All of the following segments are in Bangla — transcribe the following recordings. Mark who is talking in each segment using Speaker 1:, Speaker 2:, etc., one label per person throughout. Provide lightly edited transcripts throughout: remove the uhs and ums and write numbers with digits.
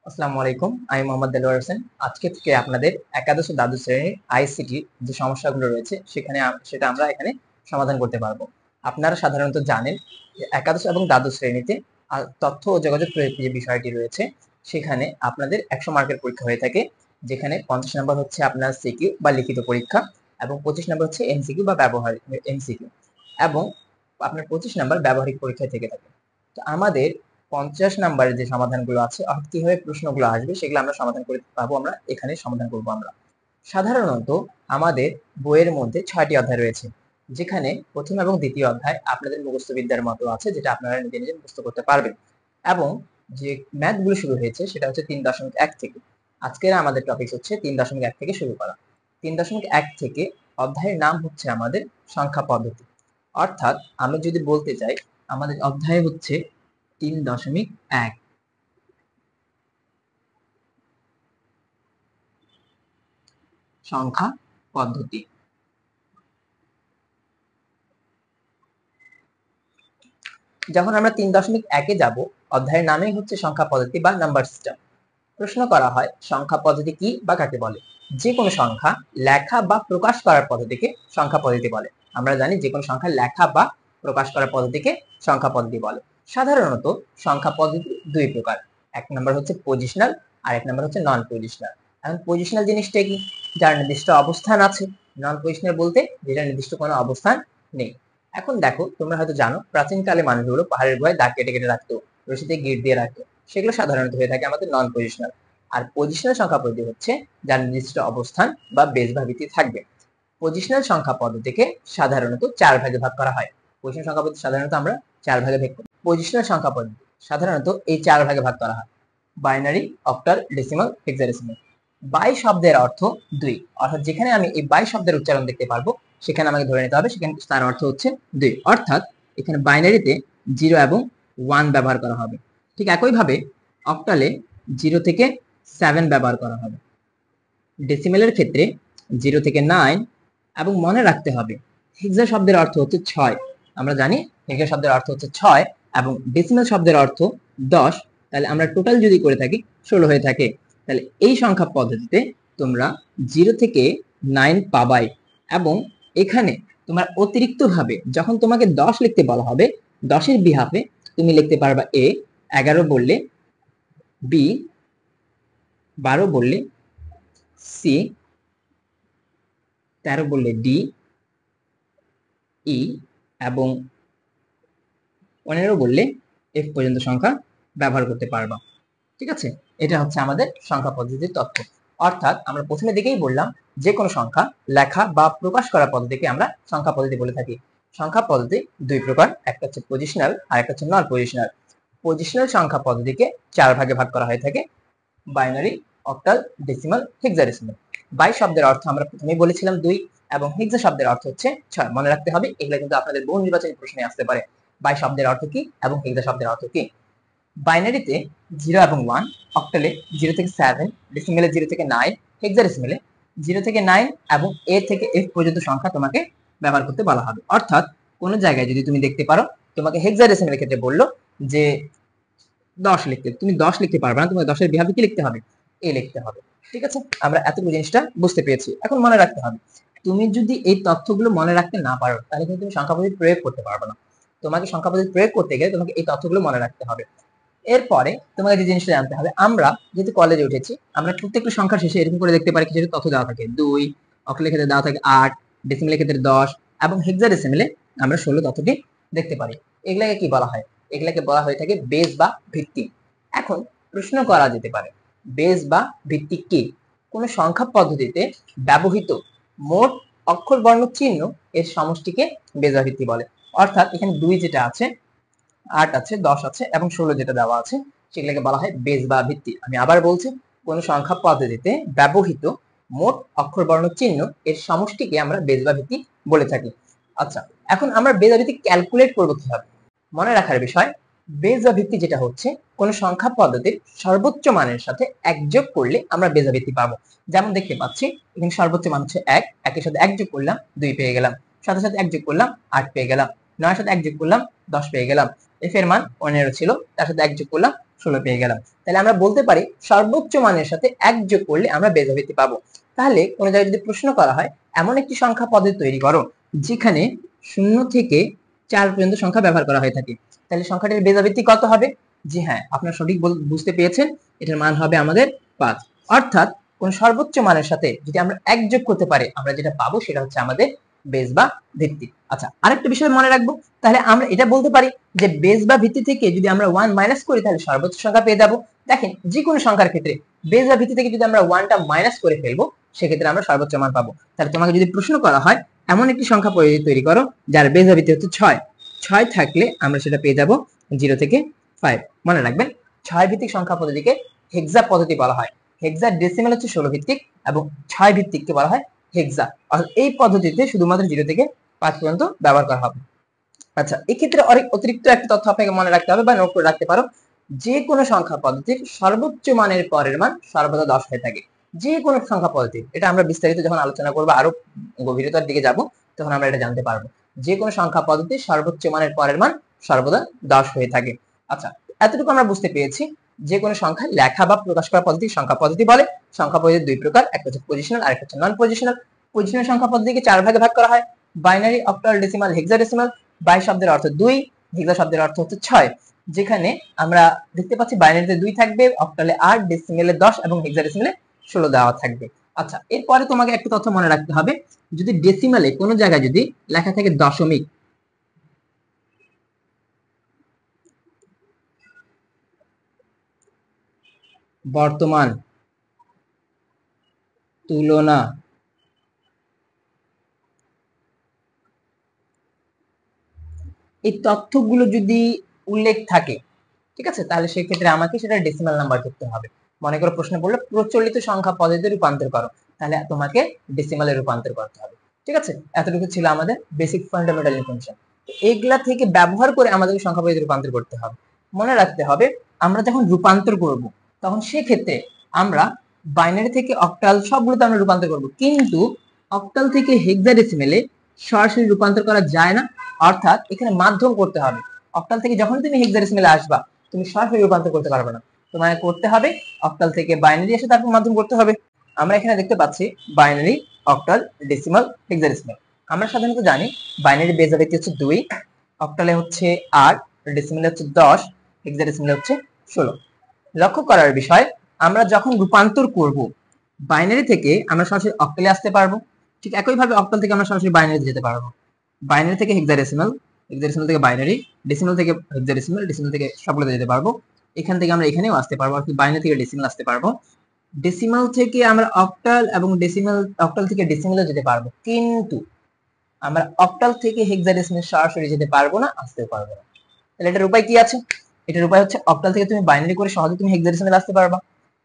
Speaker 1: আসসালামু আলাইকুম, আমি মোহাম্মদ দেলোয়ার হোসেন। আজকে থেকে আপনাদের একাদশ ও দ্বাদশ শ্রেণীর আইসিটি যে সমস্যাগুলো রয়েছে সেটা আমরা এখানে সমাধান করতে পারবো। আপনারা সাধারণত জানেন যে একাদশ এবং দ্বাদশ শ্রেণীতে তথ্য ও যোগাযোগ প্রযুক্তি যে বিষয়টি রয়েছে সেখানে আপনাদের 100 মার্কের পরীক্ষা হয়ে থাকে, যেখানে 50 নম্বর হচ্ছে আপনার সিকিউ বা লিখিত পরীক্ষা এবং 25 নম্বর হচ্ছে এমসিকিউ বা ব্যবহারিক এমসিকিউ এবং আপনার 25 নম্বর ব্যবহারিক পরীক্ষায় থেকে থাকে। তো আমাদের 50 নাম্বারের যে সমাধানগুলো আছে অর্থাৎ কিভাবে প্রশ্নগুলো আসবে সেগুলো আমরা সমাধান করে পাবো, আমরা এখানে সমাধান করব। আমরা সাধারণত আমাদের বইয়ের মধ্যে 6টি অধ্যায় রয়েছে, যেখানে প্রথম এবং দ্বিতীয় অধ্যায় আপনাদের মুখস্থ বিদ্যার মতো আছে, যেটা আপনারা নিজে নিজে মুখস্থ করতে পারবেন। এবং যে ম্যাথগুলো শুরু হয়েছে সেটা হচ্ছে 3.1 থেকে। আজকের আমাদের টপিক হচ্ছে 3.1 থেকে শুরু করা। 3.1 থেকে অধ্যায়ের নাম হচ্ছে আমাদের সংখ্যা পদ্ধতি। অর্থাৎ আমি যদি বলতে চাই আমাদের অধ্যায় হচ্ছে 3.1 সংখ্যা পদ্ধতি। যখন আমরা 3.1 যাব, অধ্যায়ের নামেই হচ্ছে সংখ্যা পদ্ধতি বা নাম্বার সিস্টেম। প্রশ্ন করা হয় সংখ্যা পদ্ধতি কি বা কাকে বলে। যে কোনো সংখ্যা লেখা বা প্রকাশ করার পদ্ধতিকে সংখ্যা পদ্ধতি বলে। আমরা জানি যে কোনো সংখ্যা লেখা বা প্রকাশ করার পদ্ধতিকে সংখ্যা পদ্ধতি বলে। সাধারণত সংখ্যা পদ্ধতি দুই প্রকার, এক নম্বর হচ্ছে পজিশনাল আর এক নম্বর হচ্ছে নন পজিশনাল। এখন পজিশনাল জিনিসটা কি? যার নির্দিষ্ট অবস্থান আছে। নন পজিশনাল বলতে যেটা নির্দিষ্ট কোনো অবস্থান নেই। এখন দেখো, তোমরা হয়তো জানো প্রাচীনকালে মানুষগুলো পাহাড়ের গুহায় দাগ কেটে কেটে রাখতো, রশিতে গিট দিয়ে রাখতো। সেগুলো সাধারণত হয়ে থাকে আমাদের নন পজিশনাল। আর পজিশনাল সংখ্যা পদ্ধতি হচ্ছে যার নির্দিষ্ট অবস্থান বা বেস বা ভিত্তি থাকবে। পজিশনাল সংখ্যা পদ্ধতিকে সাধারণত 4 ভাগে ভাগ করা হয়। পজিশনাল সংখ্যা পদ্ধতি সাধারণত আমরা 4 ভাগে ভাগ করি। পজিশনাল সংখ্যা পদ্ধতি সাধারণত এই 4 ভাগে ভাগ করা হয়: binary, octal, decimal, hexadecimal. Bi শব্দের অর্থ 2, অর্থাৎ যেখানে আমি এই বাই শব্দের উচ্চারণ দেখতে পারবো সেখানে আমাকে ধরে নিতে হবে সেখানে তার অর্থ হচ্ছে 2। অর্থাৎ এখানে বাইনারিতে 0 এবং 1 ব্যবহার করা হবে। ঠিক একইভাবে অক্টালে 0 থেকে 7 ব্যবহার করা হবে। ডেসিমেলের ক্ষেত্রে 0 থেকে 9, এবং মনে রাখতে হবে হেক্সা শব্দের অর্থ হচ্ছে 6। আমরা জানি হেক্সা শব্দের অর্থ হচ্ছে 6 এবং ডেসিমেল শব্দের অর্থ 10। তাহলে আমরা টোটাল যদি করে থাকি 16 হয়ে থাকে। তাহলে এই সংখ্যা পদ্ধতিতে তোমরা 0 থেকে 9 পাবাই। এবং এখানে তোমার অতিরিক্ত ভাবে যখন তোমাকে 10 লিখতে বলা হবে, 10 এর বিহাফে তুমি লিখতে পারবা এ, 11 বললে বি, 12 বললে সি, 13 বললে ডি, ই এবং 15 বললে এফ পর্যন্ত সংখ্যা ব্যবহার করতে পারবা। ঠিক আছে, এটা হচ্ছে আমাদের সংখ্যা পদ্ধতির তথ্য। অর্থাৎ আমরা প্রথমে দিকেই বললাম যে কোনো সংখ্যা লেখা বা প্রকাশ করার পদ্ধতিকে আমরা সংখ্যা পদ্ধতি বলে থাকি। সংখ্যা পদ্ধতি দুই প্রকার, একটা হচ্ছে পজিশনাল আর একটা হচ্ছে নন পজিশনাল। পজিশনাল সংখ্যা পদ্ধতিকে 4 ভাগে ভাগ করা হয়ে থাকে: binary, octal, decimal, hexadecimal. Bi শব্দের অর্থ আমরা প্রথমেই বলেছিলাম 2 এবং হেক্সা শব্দের অর্থ হচ্ছে 6। মনে রাখতে হবে, এগুলো কিন্তু আপনাদের বহু নির্বাচনী প্রশ্নে আসতে পারে। বাই শব্দের অর্থ কি এবং হেক্সা শব্দের অর্থ কি। বাইনারিতে 0 এবং 1, অক্টালে 0 থেকে 7, ডেসিমেলে 0 থেকে 9, হেক্সাডেসিমেলে 0 থেকে 9 এবং এ থেকে এফ পর্যন্ত সংখ্যা তোমাকে ব্যবহার করতে বলা হবে। অর্থাৎ কোন জায়গায় যদি তুমি দেখতে পারো তোমাকে হেক্সাডেসিমেলের ক্ষেত্রে বললো যে 10 লিখতে, তুমি 10 লিখতে পারবে না, তোমাকে 10 এর বিহাফে কি লিখতে হবে? এ লিখতে হবে। ঠিক আছে, আমরা এতটুকু জিনিসটা বুঝতে পেরেছি। এখন মনে রাখতে হবে, তুমি যদি এই তথ্যগুলো মনে রাখতে না পারো তাহলে কিন্তু তুমি সংখ্যা পদ্ধতি প্রয়োগ করতে পারবে না। তোমাকে সংখ্যা পদ্ধতি প্রয়োগ করতে গেলে তোমাকে এই তথ্যগুলো মনে রাখতে হবে। এরপরে তোমাকে যে জিনিসটা জানতে হবে, আমরা যেহেতু কলেজে উঠেছি আমরা প্রত্যেকটা সংখ্যার শেষে এরকম করে দেখতে পারি কিছু তথ্য দেওয়া থাকে। 2, অক্টালের ক্ষেত্রে দেওয়া থাকে 8, ডেসিমেলের ক্ষেত্রে 10 এবং হেক্সাডেসিমেলে আমরা 16 তথ্যটি দেখতে পারি। এগুলাকে কি বলা হয়? এগুলাকে বলা হয়ে থাকে বেস বা ভিত্তি। এখন প্রশ্ন করা যেতে পারে বেস বা ভিত্তি কি? কোন সংখ্যা পদ্ধতিতে ব্যবহৃত মোট অক্ষর বর্ণ চিহ্ন এর সমষ্টিকে বেস বা ভিত্তি বলে। অর্থাৎ এখানে 2 যেটা আছে, 8 আছে, 10 আছে এবং 16 যেটা দেওয়া আছে সেগুলোকে বলা হয় বেস বা ভিত্তি। আমি আবার বলছি, কোন সংখ্যা পদ্ধতিতে ব্যবহৃত মোট অক্ষর বর্ণ চিহ্ন এর সমষ্টিকে আমরা বেস বা ভিত্তি বলে থাকি। আচ্ছা, এখন আমরা বেস বা ভিত্তি ক্যালকুলেট করব কিভাবে? মনে রাখার বিষয়, বেস বা ভিত্তি যেটা হচ্ছে কোন সংখ্যা পদ্ধতির সর্বোচ্চ মানের সাথে 1 যোগ করলে আমরা বেস বা ভিত্তি পাবো। যেমন দেখতে পাচ্ছি এখানে সর্বোচ্চ মান হচ্ছে 1, একের সাথে 1 যোগ করলাম 2 পেয়ে গেলাম, সাথে সাথে 1 যোগ করলাম 8 পেয়ে গেলাম, 9 এর সাথে 1 যোগ করলাম 10 পেয়ে গেলাম। এফ এর মান 15 ছিল, তার সাথে 1 যোগ করলাম 16 পেয়ে গেলাম। তাহলে আমরা বলতে পারি সর্বোচ্চ মানের সাথে 1 যোগ করলে আমরা বেজোড় ভিত্তি পাবো। তাহলে কোনো জায়গায় যদি প্রশ্ন করা হয় এমন একটি সংখ্যা পদ্ধতি তৈরি করো যেখানে 0 থেকে 4 পর্যন্ত সংখ্যা ব্যবহার করা হয়ে থাকে, তাহলে সংখ্যাটির বেজোড় ভিত্তি কত হবে? জি হ্যাঁ, আপনারা সঠিক বুঝতে পেরেছেন, এটার মান হবে আমাদের 5। অর্থাৎ কোন সর্বোচ্চ মানের সাথে যদি আমরা 1 যোগ করতে পারি আমরা যেটা পাবো সেটা হচ্ছে আমাদের বেস বা ভিত্তি। আচ্ছা, আরেকটা বিষয় মনে রাখবো, তাহলে আমরা এটা বলতে পারি যে বেস বা ভিত্তি থেকে যদি আমরা 1 মাইনাস করি তাহলে সর্বোচ্চ সংখ্যা পেয়ে যাবো। দেখেন যে কোনো সংখ্যার ক্ষেত্রে বেস বা ভিত্তি থেকে যদি আমরা 1টা মাইনাস করে ফেলবো সেক্ষেত্রে আমরা সর্বোচ্চ মান পাবো। তাহলে তোমাকে যদি প্রশ্ন করা হয় এমন একটি সংখ্যা তৈরি করো যার বেস বা ভিত্তি হচ্ছে 6 থাকলে আমরা সেটা পেয়ে যাবো 0 থেকে 5। মনে রাখবেন 6 ভিত্তিক সংখ্যা পদ্ধতিকে হেক্সা পদ্ধতি বলা হয়। হেক্সা ডেসিমাল হচ্ছে 16 ভিত্তিক এবং 6 ভিত্তিককে বলা হয় হেক্সা। অর্থাৎ এই পদ্ধতিতে শুধুমাত্র 0 থেকে 5 পর্যন্ত ব্যবহার করা হবে। আচ্ছা, এক্ষেত্রে অতিরিক্ত একটা তথ্য আপনাকে মনে রাখতে হবে বা নোট করে রাখতে পারো, যে কোনো সংখ্যা পদ্ধতির সর্বোচ্চ মানের পরের মান সর্বদা 10 হয়ে থাকে। যে কোনো সংখ্যা পদ্ধতি, এটা আমরা বিস্তারিত যখন আলোচনা করবো আরো গভীরতার দিকে যাব তখন আমরা এটা জানতে পারবো। যে কোনো সংখ্যা পদ্ধতির সর্বোচ্চ মানের পরের মান সর্বদা 10 হয়ে থাকে। আচ্ছা, এতটুকু আমরা বুঝতে পেরেছি যে কোনো সংখ্যা লেখা বা প্রকাশ করা পদ্ধতি সংখ্যা পদ্ধতি বলে। সংখ্যা পদ্ধতি দুই প্রকার, একটা হচ্ছে পজিশনাল আর একটা হচ্ছে নন পজিশনাল। পজিশনাল সংখ্যা পদ্ধতিকে 4 ভাগে ভাগ করা হয়, binary, octal, decimal, hexadecimal. Bi শব্দের অর্থ 2, হেক্সা শব্দের অর্থ হচ্ছে 6। যেখানে আমরা দেখতে পাচ্ছি বাইনারিতে 2 থাকবে, অক্টালে 8, ডেসিমেলে 10 এবং হেক্সাডেসিমেলে 16 দেওয়া থাকবে। আচ্ছা, এরপরে তোমাকে একটা তথ্য মনে রাখতে হবে, যদি ডেসিমালে কোনো জায়গায় যদি লেখা থাকে দশমিক, বর্তমান, তুলনা, এই তথ্যগুলো যদি উল্লেখ থাকে, ঠিক আছে, তাহলে সেক্ষেত্রে আমাকে সেটা ডেসিমাল নাম্বার করতে হবে। মনে করো প্রশ্ন পড়লো প্রচলিত সংখ্যা পদ্ধতিতে রূপান্তর করো, তাহলে তোমাকে ডেসিমালে রূপান্তর করতে হবে। ঠিক আছে, এতটুকু ছিল আমাদের বেসিক ফান্ডামেন্টাল ইনফরমেশন। এগুলা থেকে ব্যবহার করে আমাদের সংখ্যা পদ্ধতি রূপান্তর করতে হবে। মনে রাখতে হবে আমরা যখন রূপান্তর করব তখন সেক্ষেত্রে আমরা বাইনারি থেকে অক্টাল সবগুলোতে আমরা রূপান্তর করব, কিন্তু অক্টাল থেকে হেক্সাডেসিমেলে সরাসরি রূপান্তর করা যায় না। অর্থাৎ এখানে মাধ্যম করতে হবে। অক্টাল থেকে যখন তুমি হেক্সাডেসিমেলে আসবা তুমি সরাসরি রূপান্তর করতে পারবে না, তোমাকে করতে হবে অক্টাল থেকে বাইনারি এসে তারপর মাধ্যম করতে হবে। আমরা এখানে দেখতে পাচ্ছি বাইনারি, অক্টাল, ডেসিমাল, হেক্সাডেসিমাল। আমরা সাধারণত জানি বাইনারি বেস ভিত্তি হচ্ছে 2, অক্টালে হচ্ছে 8, ডেসিমালে হচ্ছে 10, হেক্সাডেসিমালে হচ্ছে 16। লক্ষ্য করার বিষয়, আমরা যখন রূপান্তর করব বাইনারি থেকে আমরা সরাসরি অক্টালে আসতে পারবো, ঠিক একইভাবে অক্টাল থেকে আমরা সরাসরি বাইনারিতে যেতে পারবো। বাইনারি থেকে হেক্সাডেসিমাল, হেক্সাডেসিমাল থেকে বাইনারি, ডেসিমাল থেকে হেক্সাডেসিমাল, ডেসিমাল থেকে সবগুলোতে যেতে পারবো। এখান থেকে আমরা এখানেও আসতে পারবো, আর কি বাইনারি থেকে ডেসিমাল আসতে পারবো। ডেসিমাল থেকে আমরা অক্টাল এবং ডেসিমাল, অক্টাল থেকে ডেসিমালে যেতে পারবো, কিন্তু আমরা অক্টাল থেকে হেক্সাডেসিমাল সরাসরি যেতে পারবো না, আসতে পারবো না। তাহলে এটার উপায় কি আছে? এটার উপায় হচ্ছে অক্টাল থেকে তুমি বাইনারি করে সহজে তুমি হেক্সাডেসিমালে আসতে পারবা,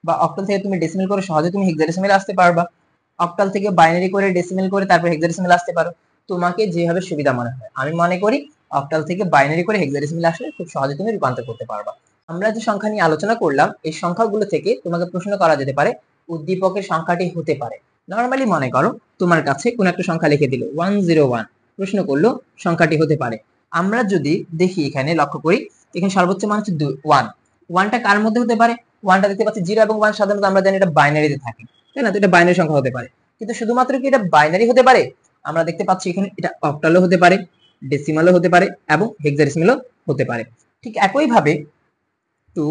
Speaker 1: বা অক্টাল থেকে তুমি ডেসিমাল করে সহজে তুমি হেক্সাডেসিমালে আসতে পারবা, অক্টাল থেকে বাইনারি করে ডেসিমাল করে তারপর হেক্সাডেসিমালে আসতে পারো। তোমাকে যেভাবে সুবিধা মনে হয়। আমি মনে করি অক্টাল থেকে বাইনারি করে হেক্সাডেসিমালে আসলে খুব সহজে তুমি রূপান্তর করতে পারবা। আমরা যে সংখ্যা নিয়ে আলোচনা করলাম এই সংখ্যাগুলো থেকে তোমাকে প্রশ্ন করা যেতে পারে উদ্দীপকের সংখ্যাটি হতে পারে। নরমালি মনে করো তোমার কাছে কোন একটা সংখ্যা লিখে দিল 101, প্রশ্ন করলো সংখ্যাটি হতে পারে। আমরা যদি দেখি এখানে লক্ষ্য করি এখানে সর্বোচ্চ মান হচ্ছে 1। 1টা কার মধ্যে হতে পারে? 1টা দেখতে পাচ্ছি 0 এবং 1 সাধারণত আমরা জানি এটা বাইনারিতে থাকে, তাই না? তো এটা বাইনারি সংখ্যা হতে পারে, কিন্তু শুধুমাত্র কি এটা বাইনারি হতে পারে? আমরা দেখতে পাচ্ছি এখানে এটা অক্টালও হতে পারে, ডেসিমালও হতে পারে এবং হেক্সাডেসিমালও হতে পারে। ঠিক একই ভাবে 2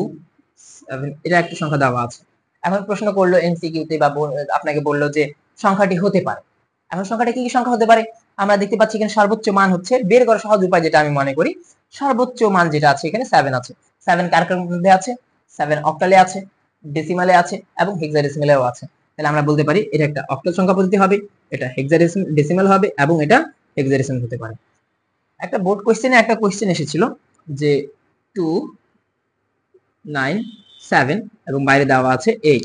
Speaker 1: 7 এটা একটা সংখ্যা দেওয়া আছে। এখন প্রশ্ন করলো এমসিকিউতে বা আপনাকে বললো যে সংখ্যাটি হতে পারে। এখন সংখ্যাটা কি কি সংখ্যা হতে পারে? আমরা দেখতে পাচ্ছি এখানে সর্বোচ্চ মান হচ্ছে, বের করা সহজ উপায় যেটা আমি মনে করি, সর্বোচ্চ মান যেটা আছে এখানে 7 আছে। 7 কার কার মধ্যে আছে? 7 অক্টালে আছে, ডেসিমালে আছে এবং হেক্সাডেসিমালেও আছে। তাহলে আমরা বলতে পারি এটা একটা অক্টাল সংখ্যা পদ্ধতি হবে, এটা হেক্সাডেসিমাল হবে এবং এটা হেক্সাডেসিমাল হতে পারে। একটা বোর্ড কোশ্চেনে একটা কোশ্চেন এসেছিল যে 2 9 7 এবং বাইরে দেওয়া আছে 8,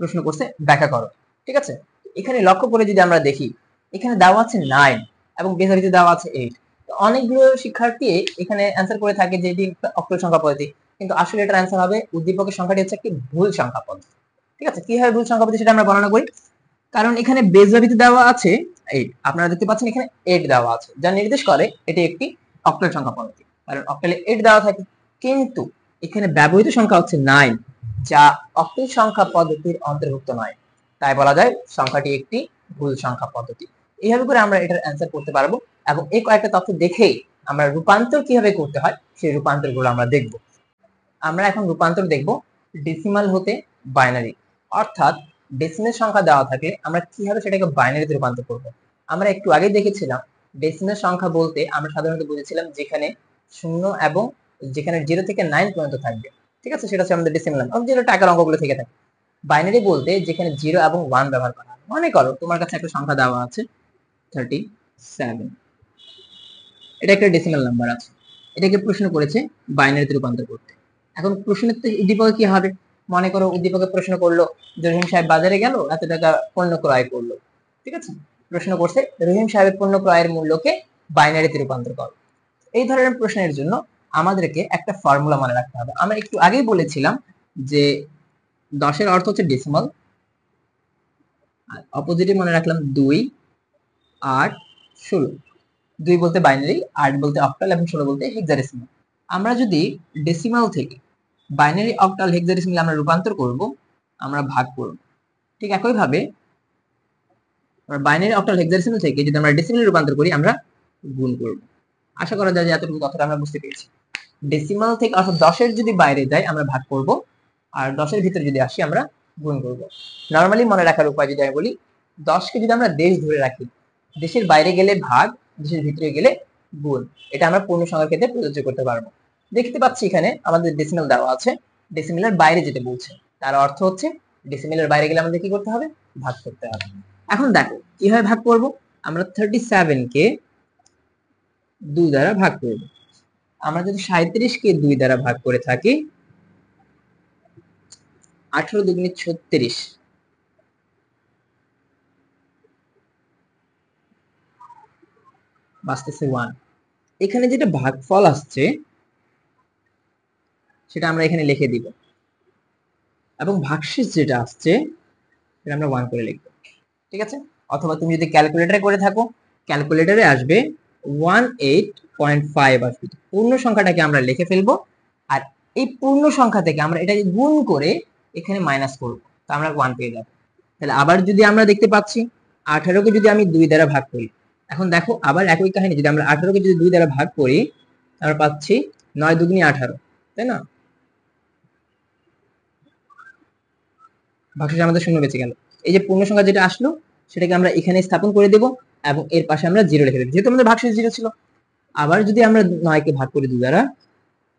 Speaker 1: প্রশ্ন করছে ব্যাখ্যা করো। ঠিক আছে, এখানে লক্ষ্য করে যদি আমরা দেখি এখানে দেওয়া আছে 9 এবং বেসারিতে দেওয়া আছে 8। অনেকগুলো শিক্ষার্থী এখানে অ্যান্সার করে থাকে যে এটি অক্টাল সংখ্যা পদ্ধতি, কিন্তু আসলে এটার অ্যান্সার হবে উদ্দীপকের সংখ্যাটি হচ্ছে একটি ভুল সংখ্যা পদ্ধতি। ঠিক আছে, কিভাবে ভুল সংখ্যা পদ্ধতি সেটা আমরা বর্ণনা করি। কারণ এখানে বেসভারিতে দেওয়া আছে 8, আপনারা দেখতে পাচ্ছেন এখানে 8 দেওয়া আছে, যা নির্দেশ করে এটি একটি অক্টাল সংখ্যা পদ্ধতি, কারণ অক্টালে 8 দেওয়া থাকে। কিন্তু এখানে ব্যবহৃত সংখ্যা হচ্ছে 9, যা অক্টেল সংখ্যা পদ্ধতির অন্তর্ভুক্ত নয়। তাই বলা যায় সংখ্যাটি একটি ভুল সংখ্যা পদ্ধতি। এইভাবে করে আমরা এটার অ্যান্সার করতে পারবো এবং এই কয়েকটা তথ্য দেখেই আমরা রূপান্তর কিভাবে করতে হয় সেই রূপান্তরগুলো আমরা দেখব। আমরা এখন রূপান্তর দেখব ডেসিমাল হতে বাইনারি, অর্থাৎ ডেসিমেল সংখ্যা দেওয়া থাকলে আমরা কিভাবে সেটাকে বাইনারিতে রূপান্তর করব। আমরা একটু আগে দেখেছিলাম ডেসিমেল সংখ্যা বলতে আমরা সাধারণত বুঝেছিলাম যেখানে 0 এবং যেখানে 0 থেকে 9 পর্যন্ত থাকবে, ঠিক আছে, সেটা হচ্ছে আমাদের ডেসিমেল নাম্বার, যেটা টাকার অঙ্কগুলো থেকে থাকে। বাইনারি বলতে যেখানে 0 এবং 1 ব্যবহার করা হয়। মনে করো তোমার কাছে একটা সংখ্যা দেওয়া আছে 37, এটা একটা ডেসিমেল নাম্বার আছে, এটাকে প্রশ্ন করেছে বাইনারিতে রূপান্তর করতে। এখন প্রশ্নের উদ্দীপকে কি হবে? মনে করো উদ্দীপকে প্রশ্ন করলো যে রহিম সাহেব বাজারে গেল, এত টাকা পণ্য ক্রয় করলো, ঠিক আছে, প্রশ্ন করছে রহিম সাহেবের পণ্য ক্রয়ের মূল্যকে বাইনারিতে রূপান্তর করো। এই ধরনের প্রশ্নের জন্য আমাদেরকে একটা ফর্মুলা মনে রাখতে হবে। আমরা একটু আগেই বলেছিলাম যে 10 অর্থ হচ্ছে ডেসিমাল, আর অপোজিটে মনে রাখলাম 2, 8, 16। 2 বলতে বাইনারি, 8 বলতে অক্টাল এবং 16 বলতে হেক্সাডেসিমাল। আমরা যদি ডেসিমাল থেকে বাইনারি, অক্টাল, হেক্সাডেসিমাল আমরা রূপান্তর করব, আমরা ভাগ করব। ঠিক একইভাবে বাইনারি, অক্টাল, হেক্সাডেসিমাল থেকে যদি আমরা ডেসিমালে রূপান্তর করি আমরা গুণ করব। আশা করা যায় যে এতটুকু কথাটা আমরা বুঝতে পেরেছি। ডেসিমাল থেকে অর্থাৎ 10-এর যদি বাইরে যায় আমরা ভাগ করব, আর 10-এর ভিতরে যদি আসি আমরা গুণ করব। নরমালি মনে রাখার উপায় যদি আমি বলি, 10কে যদি আমরা দেশ ধরে রাখি, দেশের বাইরে গেলে ভাগ, দেশের ভিতরে গেলে গুণ, এটা আমরা পূর্ণ সংখ্যার ক্ষেত্রে প্রযোজ্য করতে পারবো। দেখতে পাচ্ছি এখানে আমাদের ডেসিমাল দেওয়া আছে, ডেসিমালের বাইরে যেতে বলছে, তার অর্থ হচ্ছে ডেসিমালের বাইরে গেলে আমাদের কি করতে হবে? ভাগ করতে হবে। এখন দেখো কিভাবে ভাগ করব। আমরা 37কে 2 দ্বারা ভাগ করব। আমরা যদি 37কে 2 দ্বারা ভাগ করে থাকি, 18 দুগুণে 36, বাঁচতেছে 1। এখানে যেটা ভাগফল আসছে সেটা আমরা এখানে লিখে দিব, এবং ভাগশেষ যেটা আসছে সেটা আমরা 1 করে লিখব, ঠিক আছে। অথবা তুমি যদি ক্যালকুলেটরে করে থাকো, ক্যালকুলেটরে আসবে 18.5 আসবে। পূর্ণ সংখ্যাটাকে আমরা লিখে ফেলবো, আর এই পূর্ণ সংখ্যা থেকে আমরা এটাকে গুণ করে এখানে মাইনাস করব, তো আমরা 1 পেয়ে যাব। তাহলে আবার যদি আমরা দেখতে পাচ্ছি 18কে যদি আমি 2 দ্বারা ভাগ করি, এখন দেখো আবার একই কাহিনী, যদি আমরা 18কে যদি 2 দ্বারা ভাগ করি আমরা পাচ্ছি 9 দুগুণে 18, তাই না? ভাগশেষে আমাদের শূন্য বেঁচে গেল। এই যে পূর্ণ সংখ্যা যেটা আসলো সেটাকে আমরা এখানে স্থাপন করে দেব এবং এর পাশে আমরা 0 লিখে দেব, যেহেতু আমাদের ভাগশেষ 0 ছিল। আবার যদি আমরা 9কে ভাগ করি 2 দ্বারা,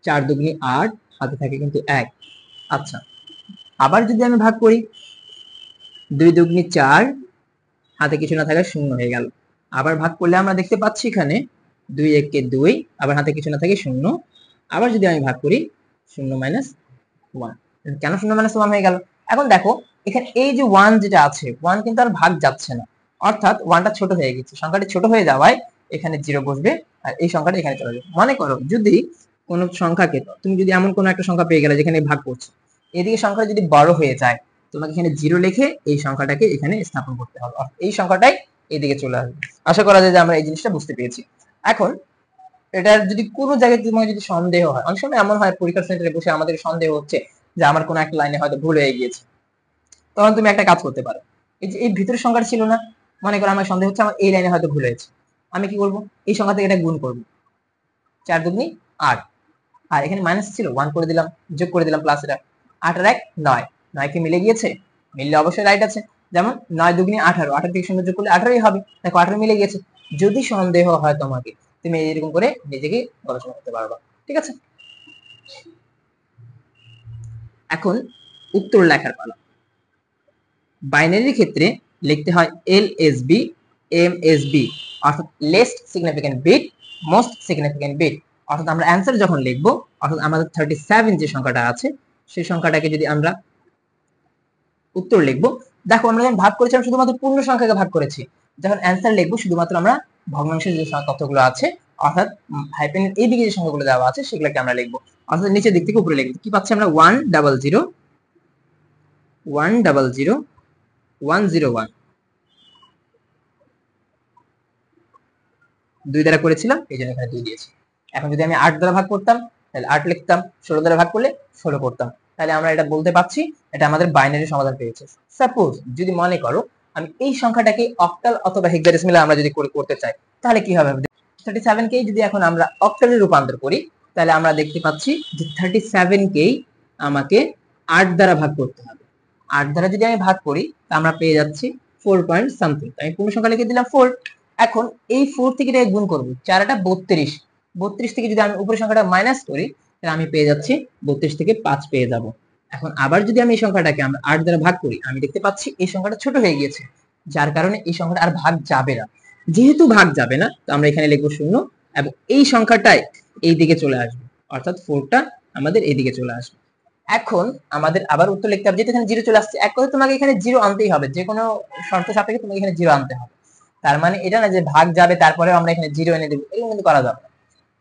Speaker 1: 4 দুগুণে 8, হাতে থাকে কিন্তু 1। আচ্ছা, আবার যদি আমি ভাগ করি 2 দুগুণে 4, হাতে কিছু না থাকা 0 হয়ে গেল। আবার ভাগ করলে আমরা দেখতে পাচ্ছি এখানে 2 1 2, আবার হাতে কিছু না থাকে 0। আবার যদি আমি ভাগ করি 0 মাইনাস 1, কেন 0 মাইনাস 1 হয়ে গেল? এখন দেখো এখানে এই যে 1 যেটা আছে, 1 কিন্তু আর ভাগ যাচ্ছে না, অর্থাৎ 1টা ছোট হয়ে গেছে। সংখ্যাটি ছোট হয়ে যাওয়ায় এখানে 0 বসবে আর এই সংখ্যাটা এখানে চলে যাবে। মনে করো যদি কোন সংখ্যাকে তুমি যদি এমন কোন একটা সংখ্যা পেয়ে গেলে যেখানে ভাগ করছো, এদিকে সংখ্যাটা যদি বড় হয়ে যায়, তোমাকে এখানে 0 লিখে এই সংখ্যাটাকে এখানে স্থাপন করতে হবে, অর্থাৎ এই সংখ্যাটাই এদিকে চলে আসবে। আশা করা যায় যে আমরা এই জিনিসটা বুঝতে পেরেছি। এখন এটার যদি কোনো জায়গায় তোমার যদি সন্দেহ হয়, অনেক সময় এমন হয় পরীক্ষা সেন্টারে বসে আমাদের সন্দেহ হচ্ছে যে আমার কোনো একটা লাইনে হয়তো ভুল হয়ে গিয়েছে, তখন তুমি একটা কাজ করতে পারো। এই যে এই ভিতরের সংখ্যাটা ছিল না, মনে করো আমার সন্দেহ হচ্ছে আমার এই লাইনে হয়তো ভুল হয়েছে, আমি কি করব? এই সংখ্যা থেকে এটা গুণ করব, 4 দুগুণে 8, আর এখানে মাইনাস ছিল 1 করে দিলাম, যোগ করে দিলাম প্লাস, এটা 8 আর 1 9, 9 কি মিলে গিয়েছে? মিললে অবশ্যই রাইট আছে। যেমন 9 দুগুণে 18, 18 থেকে 0 যোগ করলে 18ই হবে, দেখো 18 মিলে গিয়েছে। যদি সন্দেহ হয় তোমাকে, তুমি এরকম করে নিজেকে গবেষণা করতে পারবা, ঠিক আছে। এখন উত্তর লেখার পালা। বাইনারির ক্ষেত্রে লিখতে হয় এলএসবি, এমএসবি, অর্থাৎ least significant bit, most significant bit. অর্থাৎ আমরা অ্যান্সার যখন লিখবো, অর্থাৎ আমাদের 37 যে সংখ্যাটা আছে সেই সংখ্যাটাকে যদি আমরা উত্তর লিখবো, দেখো আমরা যখন ভাগ করেছিলাম শুধুমাত্র পূর্ণ সংখ্যাকে ভাগ করেছি, যখন অ্যান্সার লিখবো শুধুমাত্র আমরা ভগ্নাংশের যে তথ্যগুলো আছে, অর্থাৎ হাইফেনের এই দিকে যে সংখ্যাগুলো দেওয়া আছে সেগুলোকে আমরা লিখবো, অর্থাৎ নিচের দিক থেকে উপরে লিখবো। কি পাচ্ছি আমরা? 100 100 101, 2 দ্বারা করেছিলাম এই জন্য এখানে 2 দিয়েছি। এখন যদি আমি 8 দ্বারা ভাগ করতাম তাহলে 8 লিখতাম, 16 দ্বারা ভাগ করলে 16 করতাম। তাহলে আমরা এটা বলতে পারছি এটা আমাদের বাইনারি সমাধান পেয়েছে। সাপোজ যদি মনে করো আমি এই সংখ্যাটাকে অক্টাল অথবা হেক্সাডেসিমালে আমরা যদি করতে চাই তাহলে কি হবে? 37 কে যদি এখন আমরা অক্টালে রূপান্তর করি তাহলে আমরা দেখতে পাচ্ছি যে 37 কে আমাকে 8 দ্বারা ভাগ করতে হবে। 8 দ্বারা যদি আমি ভাগ করি আমরা পেয়ে যাচ্ছি 4 পয়েন্ট সামথিং। আমি পূর্ণ সংখ্যা লিখে দিলাম 4। এখন এই 4 থেকে এটাকে গুণ করব, 4 টা 32, 32 থেকে যদি আমি উপরের সংখ্যাটা মাইনাস করি তাহলে আমি পেয়ে যাচ্ছি 32 থেকে 5 পেয়ে যাব। এখন আবার যদি আমি এই সংখ্যাটাকে আমরা 8 দ্বারা ভাগ করি আমি দেখতে পাচ্ছি এই সংখ্যাটা ছোট হয়ে গিয়েছে, যার কারণে এই সংখ্যাটা আর ভাগ যাবে না। যেহেতু ভাগ যাবে না তো আমরা এখানে লিখব 0 এবং এই সংখ্যাটাই এই দিকে চলে আসবে, অর্থাৎ 4টা আমাদের এই দিকে চলে আসবে। এখন আমাদের আবার উত্তর লিখতে হবে, যেহেতু এখানে 0 চলে আসছে, এক কথা তোমাকে এখানে 0 আনতেই হবে, যে কোনো শর্ত সাপেক্ষে তোমাকে এখানে 0 আনতে হবে। তার মানে এটা না যে ভাগ যাবে তারপরে আমরা এখানে 0 এনে দেব, এরকম কিন্তু করা যাবে না।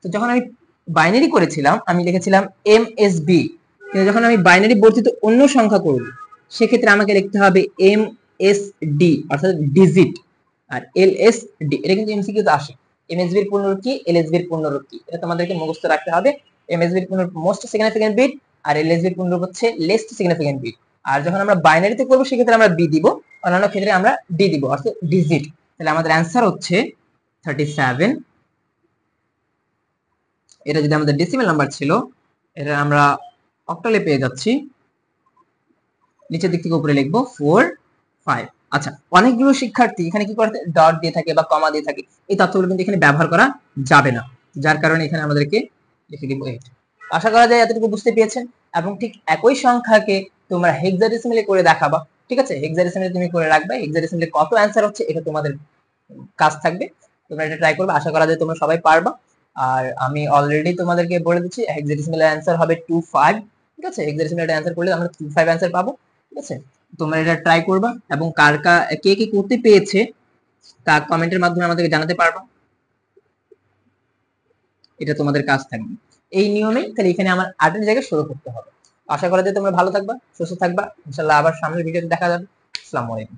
Speaker 1: তো যখন আমি বাইনারি করেছিলাম আমি লিখেছিলাম এমএসবি, কিন্তু যখন আমি বাইনারি বর্ধিত অন্য সংখ্যা করব সেক্ষেত্রে আমাকে লিখতে হবে এমএসডি অর্থাৎ ডিজিট, আর এলএসডি এটা কিন্তু এমসিকিউ তে আসে। এমএসবি এর পূর্ণরূপ কি, এলএসবি এর পূর্ণরূপ কি, এটা তোমাদেরকে মুখস্থ রাখতে হবে। এমএসবি এর পূর্ণরূপ মোস্ট সিগনিফিকেন্ট বিট আর এলএসবি এর পূর্ণরূপ হচ্ছে লেস্ট সিগনিফিকেন্ট বিট। আর যখন আমরা বাইনারিতে করব সেক্ষেত্রে আমরা বি দিব, অন্যান্য ক্ষেত্রে আমরা ডি দিব অর্থাৎ ডিজিট। তাহলে আমাদের অ্যানসার হচ্ছে 37। এটা যদি আমাদের ডেসিমেল নাম্বার ছিল এটা আমরা অক্টালে পেয়ে যাচ্ছি, নিচের দিক থেকে উপরে লিখবো 4 5। আচ্ছা, অনেকগুলো শিক্ষার্থী এখানে কি করতে ডট দিয়ে থাকে বা কমা দিয়ে থাকে, এই তথ্যগুলো কিন্তু এখানে ব্যবহার করা যাবে না, যার কারণে এখানে আমাদেরকে লিখে দিব 8। আশা করা যায় এতটুকু বুঝতে পেরেছেন। এবং ঠিক একই সংখ্যাকে তোমরা হেক্সাডেসিমেলে করে দেখাবা, ঠিক আছে? হেক্সাডেসিমেলে তুমি করে রাখবে, হেক্সাডেসিমেলে কত অ্যানসার হচ্ছে এটা তোমাদের কাজ থাকবে, তোমরা এটা ট্রাই করবে, আশা করা যায় তোমরা সবাই পারবা। আর আমি অলরেডি তোমাদেরকে বলে দিচ্ছি হেক্সাডেসিমেলের অ্যানসার হবে 25, ঠিক আছে? হেক্সাডেসিমেলের অ্যানসার করলে আমরা 25 অ্যানসার পাবো, ঠিক আছে? তোমরা এটা ট্রাই করবা এবং কে কে করতে পেয়েছে তা কমেন্টের মাধ্যমে আমাদেরকে জানাতে পারবা, এটা তোমাদের কাজ থাকবে। এই নিয়মে তাহলে এখানে আমার 8 এর জায়গায় শুরু করতে হবে। আশা করা যায় তোমরা ভালো থাকবা, সুস্থ থাকবা, ইনশাআল্লাহ আবার সামনের ভিডিওতে দেখা যাবে। আসসালামু আলাইকুম।